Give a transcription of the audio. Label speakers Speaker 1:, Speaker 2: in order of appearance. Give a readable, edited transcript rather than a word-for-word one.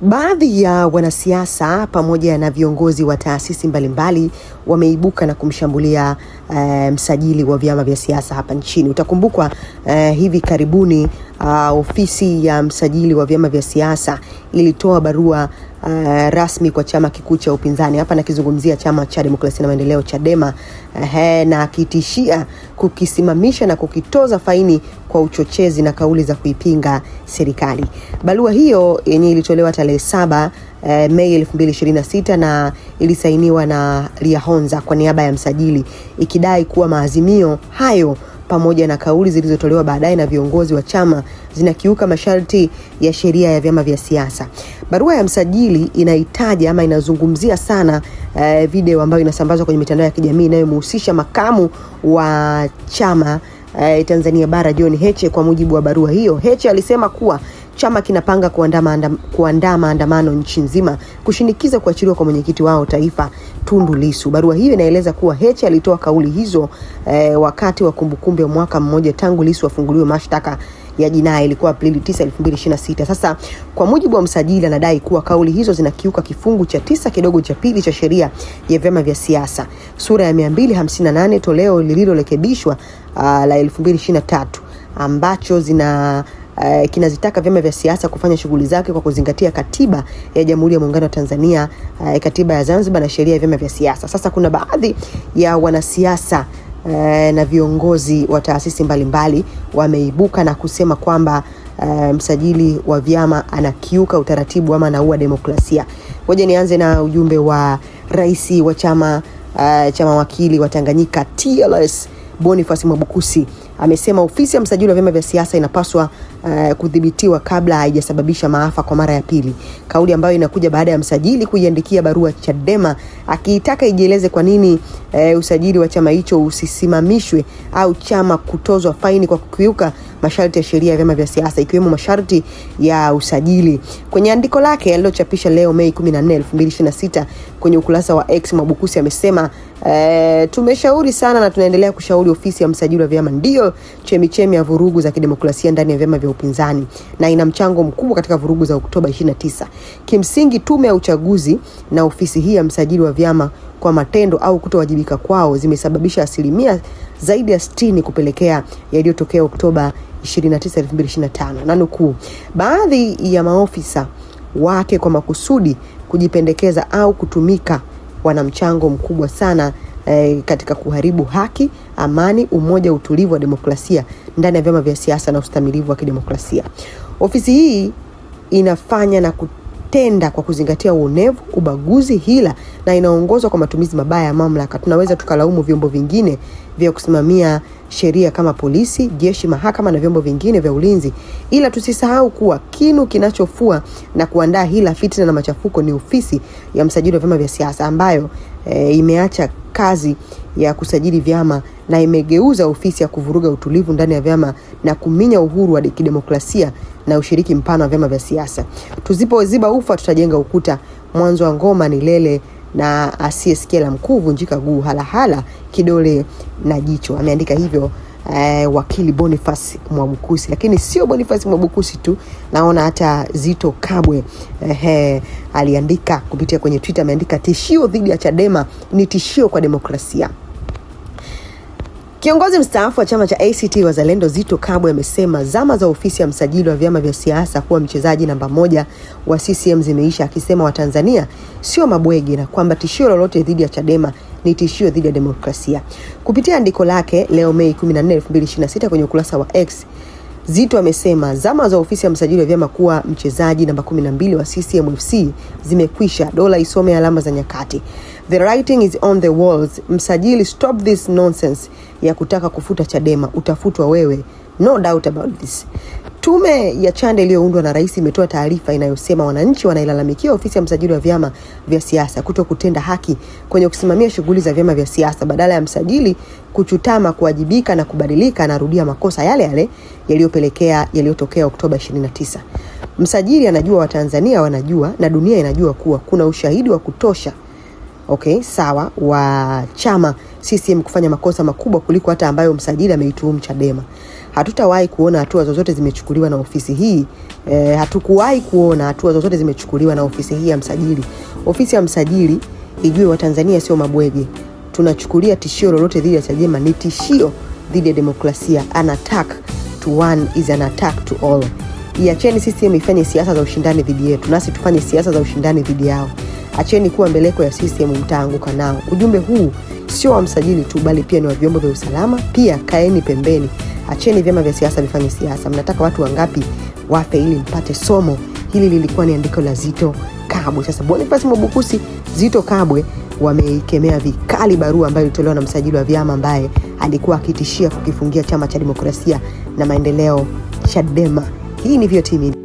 Speaker 1: Baadhi ya wanasiasa pamoja na viongozi wa taasisi mbalimbali wameibuka na kumshambulia msajili wa vyama vya siasa hapa nchini. Utakumbukwa hivi karibuni ofisi ya msajili wa vyama vya siasa ilitoa barua rasmi kwa chama kikuu cha upinzani. Hapa nakizungumzia chama cha Demokrasia na Maendeleo Chadema, na kitishia kukisimamisha na kukitoza faini kwa uchochezi na kauli za kuipinga serikali. Barua hiyo yenye ilitolewa tarehe 7 Mei 2026 na ilisainiwa na Liahonza kwa niaba ya msajili, ikidai kuwa maazimio hayo pamoja na kauli zilizotolewa baadaye na viongozi wa chama zinakiuka masharti ya sheria ya vyama vya siasa. Barua ya msajili inahitaji ama inazungumzia sana video ambayo inasambazwa kwenye mitandao ya kijamii inayomhusisha makamu wa chama Tanzania Bara John Heche. Kwa mujibu wa barua hiyo, Heche alisema kuwa chama kinapanga kuandaa maandamano nchi nzima kushinikiza kuachiliwa kwa mwenyekiti wao taifa Tundu Lissu. Barua hiyo inaeleza kuwa Heche alitoa kauli hizo wakati wa kumbukumbu ya mwaka mmoja tangu Lissu afunguliwe mashtaka ya jinai. Ilikuwa Aprili 9, 2026. Sasa kwa mujibu wa msajili, anadai kuwa kauli hizo zinakiuka kifungu cha 9 kidogo cha pili cha sheria ya vyama vya siasa sura ya 258 toleo lililorekebishwa la 2023 ambacho kinazitaka vyama vya siasa kufanya shughuli zake kwa kuzingatia katiba ya Jamhuri ya Muungano wa Tanzania, katiba ya Zanzibar na sheria ya vyama vya siasa. Sasa kuna baadhi ya wanasiasa na viongozi wa taasisi mbalimbali wameibuka na kusema kwamba msajili wa vyama anakiuka utaratibu ama anaua demokrasia. Ngoja nianze na ujumbe wa rais wa chama cha mawakili wa Tanganyika TLS Boniface Mwabukusi. Amesema ofisi ya msajili wa vyama vya siasa inapaswa kudhibitiwa kabla haijasababisha maafa kwa mara ya pili. Kauli ambayo inakuja baada ya msajili kuiandikia barua Chadema akiitaka ijieleze kwa nini usajili wa chama hicho usisimamishwe au chama kutozwa faini kwa kukiuka masharti ya sheria ya vyama vya siasa ikiwemo masharti ya usajili. Kwenye andiko lake alilochapisha leo Mei 14, 2026 kwenye ukurasa wa X, Mwabukusi amesema tumeshauri sana na tunaendelea kushauri ofisi ya msajili wa vyama ndio chemichemi ya vurugu za kidemokrasia ndani ya vyama vya upinzani na ina mchango mkubwa katika vurugu za Oktoba 29. Kimsingi tume ya uchaguzi na ofisi hii ya msajili wa vyama kwa matendo au kutowajibika kwao zimesababisha asilimia zaidi ya 60 kupelekea yaliyotokea Oktoba 29, 2025. Na nukuu, baadhi ya maofisa wake kwa makusudi kujipendekeza au kutumika wana mchango mkubwa sana katika kuharibu haki, amani, umoja, utulivu wa demokrasia ndani ya vyama vya siasa na ustamilivu wa kidemokrasia. Ofisi hii inafanya na kutenda kwa kuzingatia uonevu, ubaguzi, hila na inaongozwa kwa matumizi mabaya ya mamlaka. Tunaweza tukalaumu vyombo vingine vya kusimamia sheria kama polisi, jeshi, mahakama na vyombo vingine vya ulinzi, ila tusisahau kuwa kinu kinachofua na kuandaa hila, fitina na machafuko ni ofisi ya msajili wa vyama vya siasa ambayo imeacha kazi ya kusajili vyama na imegeuza ofisi ya kuvuruga utulivu ndani ya vyama na kuminya uhuru wa kidemokrasia na ushiriki mpana wa vyama vya siasa. Tusipoziba ufa tutajenga ukuta. Mwanzo wa ngoma ni lele na asiyesikia la mkuu vunjika guu, hala kidole na jicho. Ameandika hivyo wakili Boniface Mwabukusi. Lakini sio Boniface Mwabukusi tu, naona hata Zito Kabwe aliandika kupitia kwenye Twitter, ameandika tishio dhidi ya Chadema ni tishio kwa demokrasia. Kiongozi mstaafu wa chama cha ACT Wazalendo Zito Kabwe amesema zama za ofisi ya msajili wa vyama vya siasa kuwa mchezaji namba 1 wa CCM zimeisha, akisema Watanzania sio mabwege na kwamba tishio lolote dhidi ya Chadema ni tishio dhidi ya demokrasia. Kupitia andiko lake leo Mei 14, 2026 kwenye ukurasa wa X, Zito amesema zama za ofisi ya msajili wa vyama kuwa mchezaji namba 12 wa CCM FC zimekwisha. Dola isome alama za nyakati. The writing is on the walls. Msajili, stop this nonsense ya kutaka kufuta Chadema. Utafutwa wewe. No doubt about this. Tume ya Chande iliyoundwa na rais imetoa taarifa inayosema wananchi wanailalamikia ofisi ya msajili wa vyama vya siasa kutokutenda haki kwenye kusimamia shughuli za vyama vya siasa. Badala ya msajili kuchutama, kuwajibika na kubadilika, anarudia makosa yale yaliyotokea Oktoba 29. Msajili anajua, Watanzania wanajua na dunia inajua kuwa kuna ushahidi wa kutosha sawa wa chama CCM kufanya makosa makubwa kuliko hata ambayo msajili ameituhumu Chadema. Hatutawahi kuona hatua zozote zimechukuliwa na ofisi hii. Hatukuwahi kuona hatua zozote zimechukuliwa na ofisi hii ya msajili. Ofisi ya msajili ijue Watanzania sio mabwege. Tunachukulia tishio lolote dhidi ya Chadema ni tishio dhidi ya demokrasia. An attack to one is an attack to all. Iacheni CCM ifanye siasa za ushindani dhidi yetu, nasi tufanye siasa za ushindani dhidi yao. Acheni kuwa mbeleko ya CCM, mtaanguka nao. Ujumbe huu sio wa msajili tu, bali pia ni wa vyombo vya usalama. Pia kaeni pembeni. Acheni vyama vya siasa vifanye siasa. Mnataka watu wangapi wafe ili mpate somo? Hili lilikuwa ni andiko la Zitto Kabwe. Sasa Boniface Mwabukusi, Zitto Kabwe wameikemea vikali barua ambayo ilitolewa na msajili wa vyama ambaye alikuwa akitishia kukifungia chama cha demokrasia na maendeleo Chadema. Hii ni VOT Media.